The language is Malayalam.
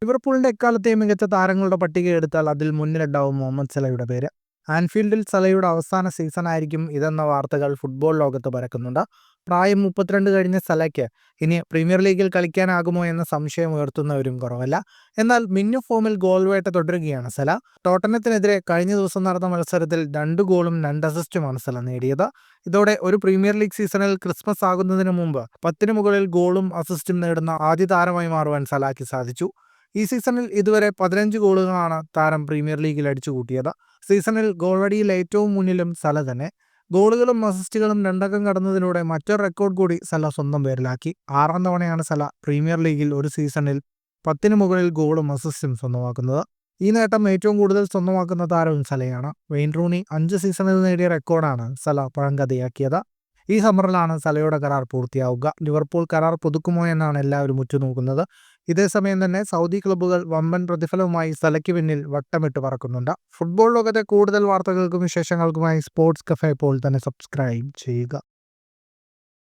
ലിവർപൂളിന്റെ എക്കാലത്തെയും മികച്ച താരങ്ങളുടെ പട്ടിക എടുത്താൽ അതിൽ മുന്നിലുണ്ടാവും മുഹമ്മദ് സലയുടെ പേര്. ആൻഫീൽഡിൽ സലയുടെ അവസാന സീസണായിരിക്കും ഇതെന്ന വാർത്തകൾ ഫുട്ബോൾ ലോകത്ത് പരക്കുന്നുണ്ട്. പ്രായം 32 കഴിഞ്ഞ സലയ്ക്ക് ഇനി പ്രീമിയർ ലീഗിൽ കളിക്കാനാകുമോ എന്ന സംശയം ഉയർത്തുന്നവരും കുറവല്ല. എന്നാൽ മിന്നു ഫോമിൽ ഗോൾ വേട്ട തുടരുകയാണ് സല. ടോട്ടനത്തിനെതിരെ കഴിഞ്ഞ ദിവസം നടന്ന മത്സരത്തിൽ 2 ഗോളും 2 അസിസ്റ്റുമാണ് സല നേടിയത്. ഇതോടെ ഒരു പ്രീമിയർ ലീഗ് സീസണിൽ ക്രിസ്മസ് ആകുന്നതിന് മുമ്പ് 10 മുകളിൽ ഗോളും അസിസ്റ്റും നേടുന്ന ആദ്യ താരമായി മാറുവാൻ സലാക്ക് സാധിച്ചു. ഈ സീസണിൽ ഇതുവരെ 15 ഗോളുകളാണ് താരം പ്രീമിയർ ലീഗിൽ അടിച്ചുകൂട്ടിയത്. സീസണിൽ ഗോൾവടിയിൽ ഏറ്റവും മുന്നിലും സല തന്നെ. ഗോളുകളും അസിസ്റ്റുകളും 2 അക്കം കടന്നതിലൂടെ മറ്റൊരു റെക്കോർഡ് കൂടി സല സ്വന്തം പേരിലാക്കി. 6ാം തവണയാണ് സല പ്രീമിയർ ലീഗിൽ ഒരു സീസണിൽ 10 മുകളിൽ ഗോളും അസിസ്റ്റും സ്വന്തമാക്കുന്നത്. ഈ നേട്ടം ഏറ്റവും കൂടുതൽ സ്വന്തമാക്കുന്ന താരവും സലയാണ്. വെയിൻ റൂണി 5 സീസണിൽ നേടിയ റെക്കോർഡാണ് സല പഴങ്കഥയാക്കിയത്. ഈ സമ്മറിലാണ് സലയുടെ കരാർ പൂർത്തിയാവുക. ലിവർപൂൾ കരാർ പുതുക്കുമോ എന്നാണ് എല്ലാവരും ഉറ്റുനോക്കുന്നത്. ഇതേസമയം തന്നെ സൗദി ക്ലബ്ബുകൾ വമ്പൻ പ്രതിഫലവുമായി സലയ്ക്ക് പിന്നിൽ വട്ടമിട്ട് പറക്കുന്നുണ്ട്. ഫുട്ബോൾ ലോകത്തെ കൂടുതൽ വാർത്തകൾക്കും വിശേഷങ്ങൾക്കുമായി സ്പോർട്സ് കഫേ ഇപ്പോൾ തന്നെ സബ്സ്ക്രൈബ് ചെയ്യുക.